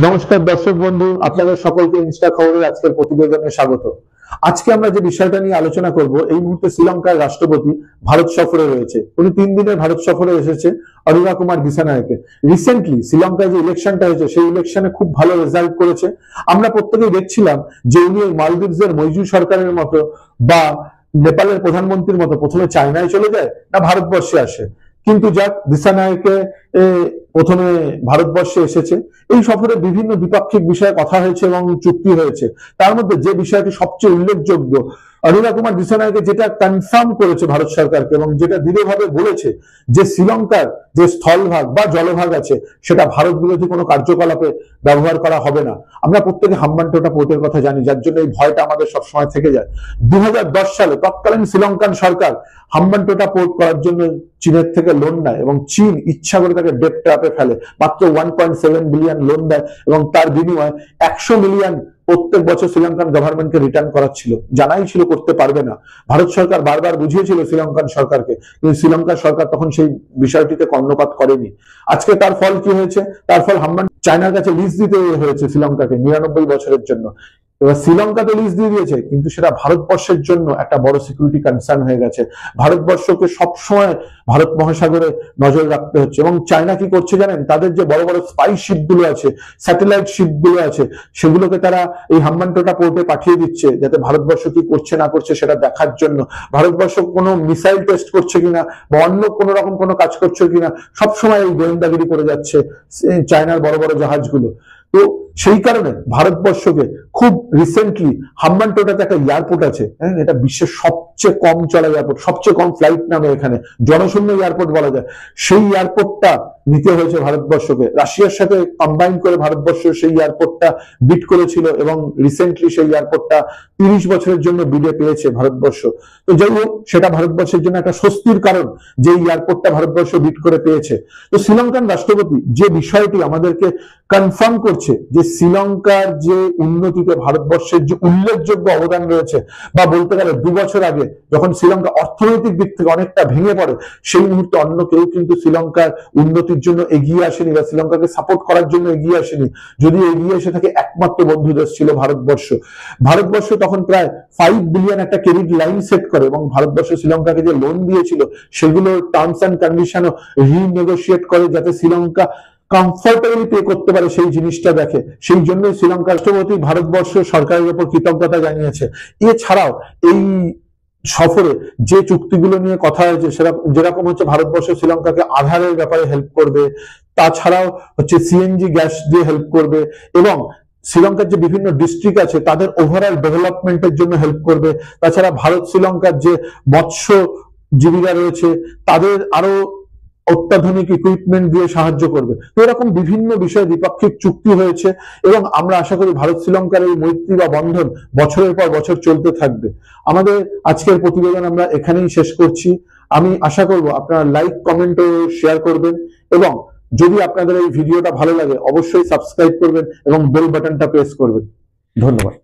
নমস্কার দর্শক বন্ধু, আপনাদের সকলকে ইনস্টা খবরের আজকের প্রতিবেদনে স্বাগত। আজকে আমরা যে বিষয়টা নিয়ে আলোচনা করব, এই মুহূর্তে শ্রীলঙ্কার রাষ্ট্রপতি ভারত সফরে রয়েছে। উনি 3 দিনের ভারত সফরে এসেছে অরুণা কুমার দিসানায়কে। রিসেন্টলি শ্রীলঙ্কায় যে ইলেকশনটা হয়েছে সেই ইলেকশনে খুব ভালো রেজাল্ট করেছে। আমরা প্রত্যেকেই দেখছিলাম যে উনি মালদ্বীপের মৈজু সরকারের মতো বা নেপালের প্রধানমন্ত্রীর মতো প্রথমে চায়নায় চলে যায় না ভারতবর্ষে আসে, কিন্তু যাক দিসানায়কে প্রথমে ভারতবর্ষে এসেছে। এই সফরে বিভিন্ন দ্বিপাক্ষিক বিষয়ে কথা হয়েছে এবং চুক্তি হয়েছে। তার মধ্যে যে বিষয়টি সবচেয়ে উল্লেখযোগ্য, অরুণা কুমার দিসানায়কে যেটা কনফার্ম করেছে ভারত সরকারকে এবং যেটা দৃঢ়ভাবে বলেছে যে শ্রীলঙ্কার যে স্থলভাগ বা জলভাগ আছে সেটা ভারত বিরোধী কোনো কার্যকলাপে ব্যবহার করা হবে না। আমরা প্রত্যেকে হাম্বানটোটা পোর্টের কথা জানি, যার জন্য এই ভয়টা আমাদের সবসময় থেকে যায়। 2010 সালে তৎকালীন শ্রীলঙ্কান সরকার হাম্বানটোটা পোর্ট করার জন্য চীনের থেকে লোন নেয় এবং চীন ইচ্ছা করে তাকে ডেট ট্র্যাপে ফেলে, মাত্র 1.7 বিলিয়ন লোন দেয় এবং তার বিনিময়ে 100 মিলিয়ন প্রত্যেক বছর শ্রীলঙ্কান গভর্নমেন্টকে রিটার্ন করাচ্ছিল। জানাই ছিল করতে পারবে না। ভারত সরকার বারবার বুঝিয়েছিল শ্রীলঙ্কান সরকারকে, কিন্তু শ্রীলঙ্কার সরকার তখন সেই বিষয়টিতে কর্ণপাত করেনি। আজকে তার ফল কি হয়েছে? তার ফল হাম্বান চায়নার কাছে লিজ দিতে হয়েছে শ্রীলঙ্কাকে 99 বছরের জন্য। এবার শ্রীলঙ্কা তো লিজ দিয়ে দিয়েছে, কিন্তু সেটা ভারতবর্ষের জন্য একটা বড় সিকিউরিটি কনসার্ন হয়ে গেছে। ভারতবর্ষকে সবসময় ভারত মহাসাগরে নজর রাখতে হচ্ছে। এবং চায়না কি করছে জানেন? তাদের যে বড় বড় স্পাই শিপ গুলো আছে, স্যাটেলাইট শিপ গুলো আছে, সেগুলোকে তারা এই হাম্বানটোটা পোর্টে পাঠিয়ে দিচ্ছে যাতে ভারতবর্ষ কি করছে না করছে সেটা দেখার জন্য। ভারতবর্ষ কোনো মিসাইল টেস্ট করছে কিনা বা অন্য কোনো রকম কোনো কাজ করছে কিনা সবসময় এই গোয়েন্দাগিরি করে যাচ্ছে চায়নার বড় বড় জাহাজগুলো। তো সেই কারণে ভারতবর্ষকে খুব রিসেন্টলি হাম্বানটোটাতে একটা এয়ারপোর্ট আছে, হ্যাঁ, এটা বিশ্বের সবচেয়ে কম চলা এয়ারপোর্ট, সবচেয়ে কম ফ্লাইট নামে এখানে, জনশূন্য এয়ারপোর্ট বলা যায়। সেই এয়ারপোর্টটা নিতে হয়েছে ভারতবর্ষকে। রাশিয়ার সাথে কম্বাইন করে ভারতবর্ষ সেই এয়ারপোর্টটা বিড করেছিল এবং রিসেন্টলি সেই এয়ারপোর্টটা 30 বছরের জন্য বিডে পেয়েছে ভারতবর্ষ। তো যাই হোক, সেটা ভারতবর্ষের জন্য একটা স্বস্তির কারণ যে এয়ারপোর্টটা ভারতবর্ষ বিড করে পেয়েছে। তো শ্রীলঙ্কান রাষ্ট্রপতি যে বিষয়টি আমাদেরকে কনফার্ম করছে যে শ্রীলঙ্কার যে উন্নতিতে ভারতবর্ষের যে উল্লেখযোগ্য অবদান রয়েছে, বা বলতে গেলে 2 বছর আগে যখন শ্রীলঙ্কা অর্থনৈতিক দিক থেকে অনেকটা ভেঙে পড়ে, সেই মুহূর্তে অন্য কেউ কিন্তু শ্রীলঙ্কার উন্নতির জন্য এগিয়ে আসেনি বা শ্রীলঙ্কাকে সাপোর্ট করার জন্য এগিয়ে আসেনি। যদি এগিয়ে এসে থাকে একমাত্র বন্ধু দেশ ছিল ভারতবর্ষ। ভারতবর্ষ তখন প্রায় 5 বিলিয়ন একটা ক্রেডিট লাইন সেট করে এবং ভারতবর্ষ শ্রীলঙ্কাকে যে লোন দিয়েছিল সেগুলোর টার্মস অ্যান্ড কন্ডিশনও রিনেগোশিয়েট করে যাতে শ্রীলঙ্কা কমফোর্টেবলি পে করতে পারে, সেই জিনিসটা দেখে। সেই জন্য শ্রীলঙ্কার রাষ্ট্রপতি ভারতবর্ষ সরকারের উপর কৃতজ্ঞতা জানিয়েছে। এছাড়াও এই সফরে যে চুক্তিগুলো নিয়ে কথা হয়েছে সেটা যেরকম হচ্ছে ভারতবর্ষ শ্রীলঙ্কাকে আধারের ব্যাপারে হেল্প করবে, তাছাড়াও হচ্ছে সিএনজি গ্যাস দিয়ে হেল্প করবে এবং শ্রীলঙ্কার যে বিভিন্ন ডিস্ট্রিক্ট আছে তাদের ওভারঅল ডেভেলপমেন্টের জন্য হেল্প করবে। তাছাড়া ভারত শ্রীলঙ্কার যে মৎস্যজীবীরা রয়েছে তাদের আরো অত্যাধুনিক ইকুইপমেন্ট দিয়ে সাহায্য করবে। তো এরকম বিভিন্ন বিষয়ে দ্বিপাক্ষিক চুক্তি হয়েছে এবং আমরা আশা করি ভারত শ্রীলঙ্কার এই মৈত্রী বা বন্ধন বছরের পর বছর চলতে থাকবে। আমাদের আজকের প্রতিবেদন আমরা এখানেই শেষ করছি। আমি আশা করব আপনারা লাইক, কমেন্ট ও শেয়ার করবেন এবং যদি আপনাদের এই ভিডিওটা ভালো লাগে অবশ্যই সাবস্ক্রাইব করবেন এবং বেল বাটনটা প্রেস করবেন। ধন্যবাদ।